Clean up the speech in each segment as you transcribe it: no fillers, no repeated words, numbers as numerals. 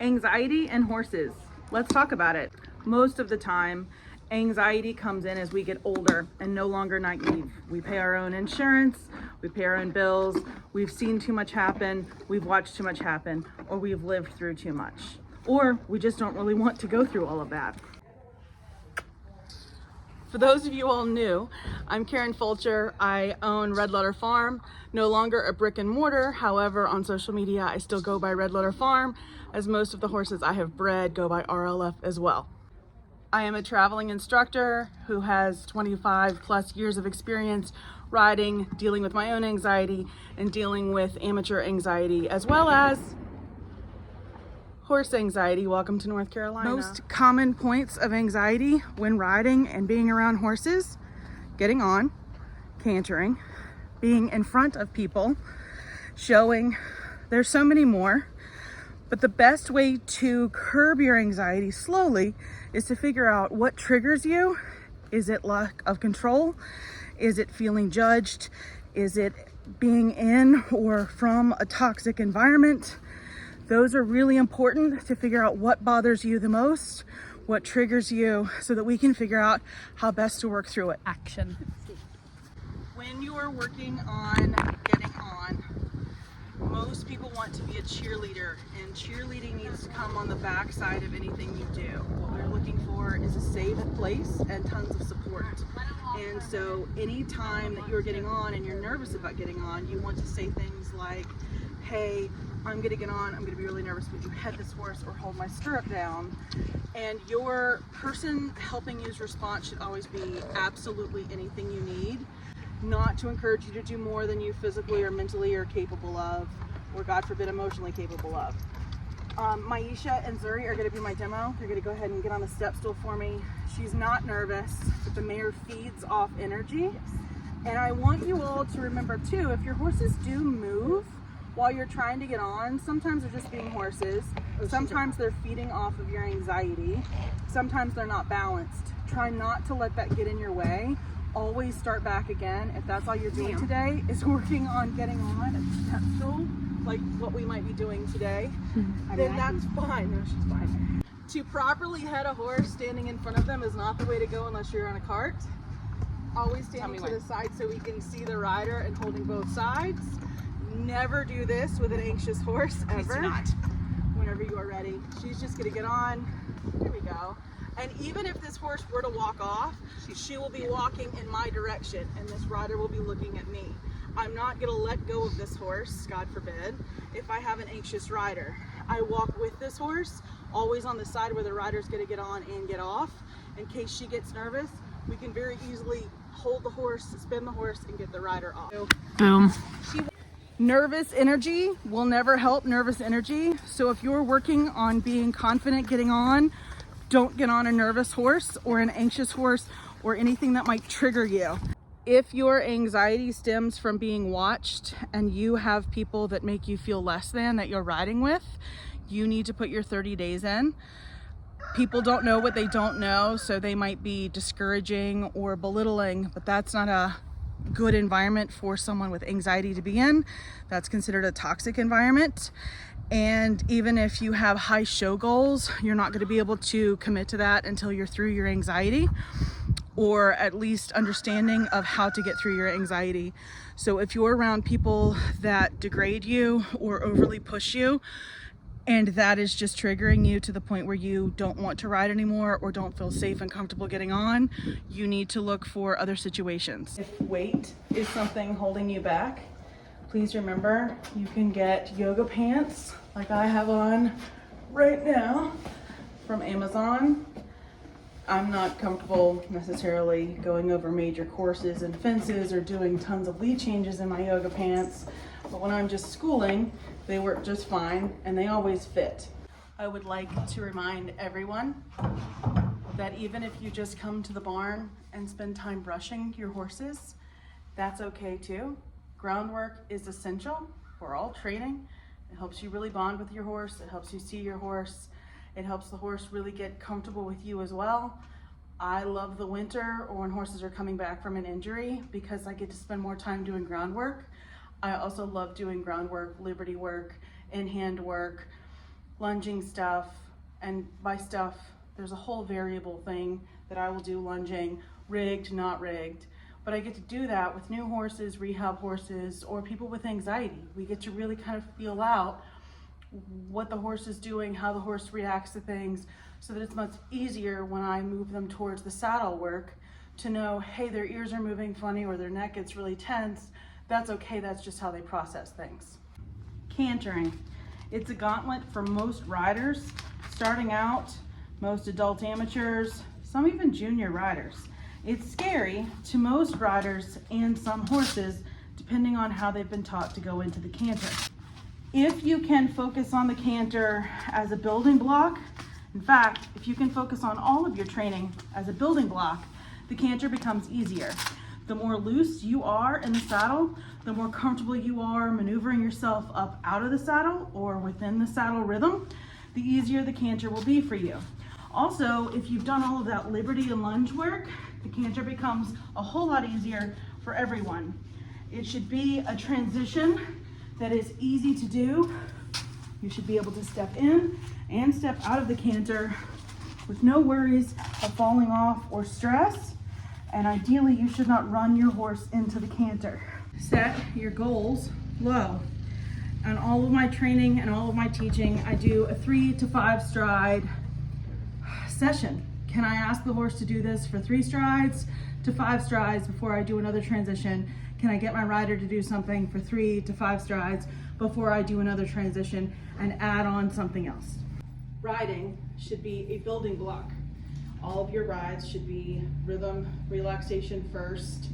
Anxiety and horses. Let's talk about it. Most of the time, anxiety comes in as we get older and no longer naive. We pay our own insurance, we pay our own bills, we've seen too much happen, we've watched too much happen, or we've lived through too much. Or we just don't really want to go through all of that. For those of you all new, I'm Karen Fulcher. I own Red Letter Farm, no longer a brick and mortar. However, on social media, I still go by Red Letter Farm, as most of the horses I have bred go by RLF as well. I am a traveling instructor who has 25 plus years of experience riding, dealing with my own anxiety, and dealing with amateur anxiety, as well as horse anxiety. Welcome to North Carolina. Most common points of anxiety when riding and being around horses: getting on, cantering, being in front of people, showing. There's so many more, but the best way to curb your anxiety slowly is to figure out what triggers you. Is it lack of control? Is it feeling judged? Is it being in or from a toxic environment? Those are really important to figure out what bothers you the most, what triggers you, so that we can figure out how best to work through it. Action. When you are working on getting on, most people want to be a cheerleader, and cheerleading needs to come on the backside of anything you do. What we're looking for is a safe place and tons of support. And so anytime that you're getting on and you're nervous about getting on, you want to say things like, hey, I'm gonna get on, I'm gonna be really nervous, would you head this horse or hold my stirrup down? And your person helping you's response should always be absolutely anything you need, not to encourage you to do more than you physically or mentally are capable of, or God forbid, emotionally capable of. Maisha and Zuri are gonna be my demo. They're gonna go ahead and get on the step stool for me. She's not nervous, but the mare feeds off energy. And I want you all to remember too, if your horses do move while you're trying to get on, sometimes they're just being horses. Sometimes they're feeding off of your anxiety. Sometimes they're not balanced. Try not to let that get in your way. Always start back again. If that's all you're doing today is working on getting on at the step stool, like what we might be doing today, then that's fine. No, she's fine. To properly head a horse, standing in front of them is not the way to go unless you're on a cart. Always standing to the side so we can see the rider and holding both sides. Never do this with an anxious horse, ever. Please do not. Whenever you are ready. She's just gonna get on. Here we go. And even if this horse were to walk off, she will be walking in my direction, and this rider will be looking at me. I'm not gonna let go of this horse, God forbid, if I have an anxious rider. I walk with this horse, always on the side where the rider's gonna get on and get off. In case she gets nervous, we can very easily hold the horse, spin the horse, and get the rider off. Boom. Nervous energy will never help nervous energy. So if you're working on being confident getting on, don't get on a nervous horse or an anxious horse or anything that might trigger you. If your anxiety stems from being watched and you have people that make you feel less than that you're riding with, you need to put your 30 days in. People don't know what they don't know, so they might be discouraging or belittling, but that's not a good environment for someone with anxiety to be in. That's considered a toxic environment. And even if you have high show goals, you're not going to be able to commit to that until you're through your anxiety, or at least understanding of how to get through your anxiety. So if you're around people that degrade you or overly push you, and that is just triggering you to the point where you don't want to ride anymore or don't feel safe and comfortable getting on, you need to look for other situations. If weight is something holding you back, please remember you can get yoga pants like I have on right now from Amazon. I'm not comfortable necessarily going over major courses and fences or doing tons of lead changes in my yoga pants, but when I'm just schooling, they work just fine and they always fit. I would like to remind everyone that even if you just come to the barn and spend time brushing your horses, that's okay too. Groundwork is essential for all training. It helps you really bond with your horse. It helps you see your horse. It helps the horse really get comfortable with you as well. I love the winter or when horses are coming back from an injury because I get to spend more time doing groundwork. I also love doing groundwork, liberty work, in-hand work, lunging stuff. And by stuff, there's a whole variable thing that I will do lunging, rigged, not rigged. But I get to do that with new horses, rehab horses, or people with anxiety. We get to really kind of feel out what the horse is doing, how the horse reacts to things, so that it's much easier when I move them towards the saddle work to know, hey, their ears are moving funny or their neck gets really tense. That's okay, that's just how they process things. Cantering. It's a gauntlet for most riders, starting out, most adult amateurs, some even junior riders. It's scary to most riders and some horses, depending on how they've been taught to go into the canter. If you can focus on the canter as a building block, in fact, if you can focus on all of your training as a building block, the canter becomes easier. The more loose you are in the saddle, the more comfortable you are maneuvering yourself up out of the saddle or within the saddle rhythm, the easier the canter will be for you. Also, if you've done all of that liberty and lunge work, the canter becomes a whole lot easier for everyone. It should be a transition that is easy to do. You should be able to step in and step out of the canter with no worries of falling off or stress. And ideally, you should not run your horse into the canter. Set your goals low. On all of my training and all of my teaching, I do a 3 to 5 stride session. Can I ask the horse to do this for 3 strides to 5 strides before I do another transition? Can I get my rider to do something for 3 to 5 strides before I do another transition and add on something else? Riding should be a building block. All of your rides should be rhythm, relaxation first,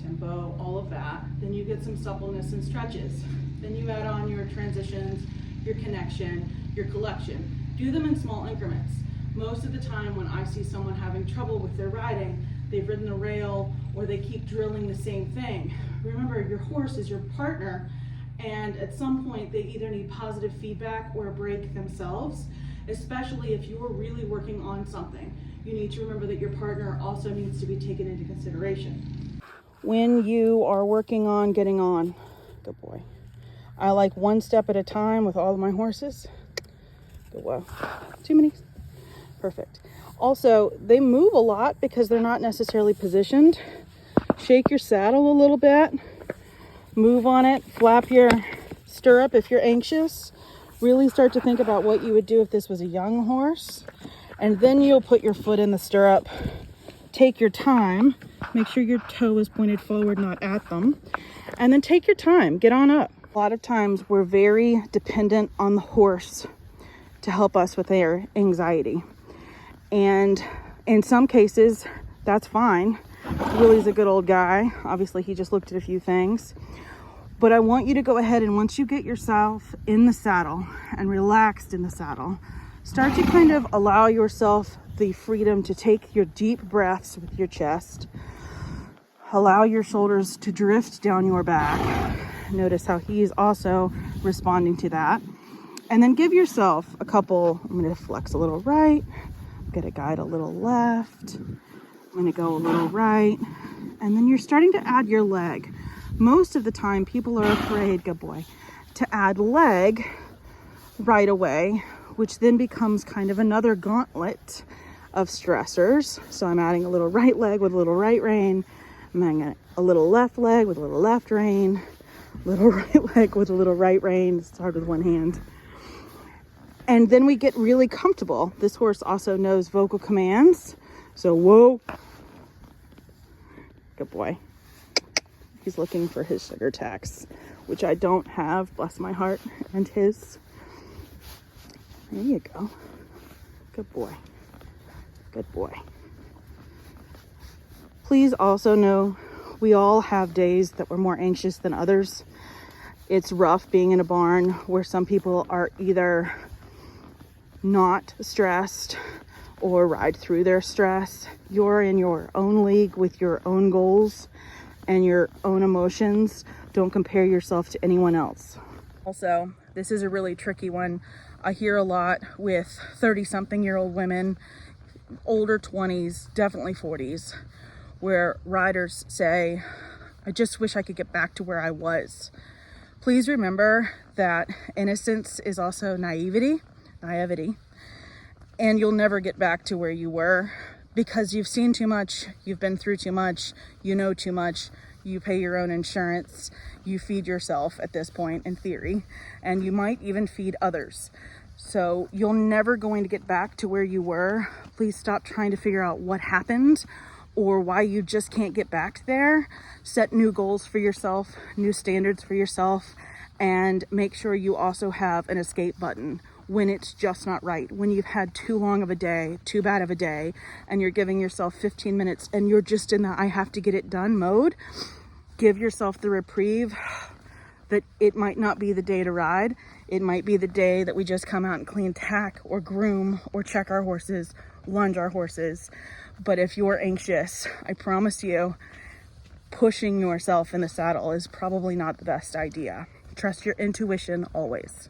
tempo, all of that. Then you get some suppleness and stretches. Then you add on your transitions, your connection, your collection. Do them in small increments. Most of the time when I see someone having trouble with their riding, they've ridden a rail or they keep drilling the same thing. Remember, your horse is your partner, and at some point they either need positive feedback or a break themselves, especially if you're really working on something. You need to remember that your partner also needs to be taken into consideration. When you are working on getting on, good boy. I like one step at a time with all of my horses. Good boy. Too many. Perfect. Also, they move a lot because they're not necessarily positioned. Shake your saddle a little bit, move on it, flap your stirrup if you're anxious. Really start to think about what you would do if this was a young horse. And then you'll put your foot in the stirrup. Take your time. Make sure your toe is pointed forward, not at them. And then take your time. Get on up. A lot of times we're very dependent on the horse to help us with their anxiety. And in some cases, that's fine. Willie's a good old guy. Obviously, he just looked at a few things. But I want you to go ahead and once you get yourself in the saddle and relaxed in the saddle, start to kind of allow yourself the freedom to take your deep breaths with your chest. Allow your shoulders to drift down your back. Notice how he's also responding to that. And then give yourself a couple, I'm going to flex a little right. I'm going to guide a little left. I'm going to go a little right. And then you're starting to add your leg. Most of the time, people are afraid, good boy, to add leg right away, which then becomes kind of another gauntlet of stressors. So I'm adding a little right leg with a little right rein. I'm adding a little left leg with a little left rein. Little right leg with a little right rein. It's hard with one hand. And then we get really comfortable. This horse also knows vocal commands. So whoa. Good boy. He's looking for his sugar tax, which I don't have, bless my heart, and his. There you go. Good boy. Good boy. Please also know we all have days that we're more anxious than others. It's rough being in a barn where some people are either not stressed or ride through their stress. You're in your own league with your own goals and your own emotions. Don't compare yourself to anyone else. Also, this is a really tricky one. I hear a lot with 30-something-year-old women, older 20s, definitely 40s, where riders say, I just wish I could get back to where I was. Please remember that innocence is also naivety. naivety. And you'll never get back to where you were because you've seen too much, you've been through too much, you know too much, you pay your own insurance, you feed yourself at this point in theory, and you might even feed others. So you're never going to get back to where you were. Please stop trying to figure out what happened or why you just can't get back there. Set new goals for yourself, new standards for yourself, and make sure you also have an escape button when it's just not right. When you've had too long of a day, too bad of a day, and you're giving yourself 15 minutes and you're just in the I have to get it done mode, give yourself the reprieve that it might not be the day to ride. It might be the day that we just come out and clean tack or groom or check our horses, lunge our horses. But if you're anxious, I promise you, pushing yourself in the saddle is probably not the best idea. Trust your intuition always.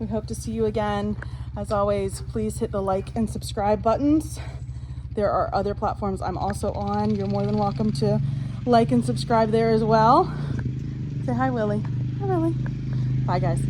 We hope to see you again. As always, please hit the like and subscribe buttons. There are other platforms I'm also on. You're more than welcome to like and subscribe there as well. Say hi, Willie. Hi, Willie. Bye, guys.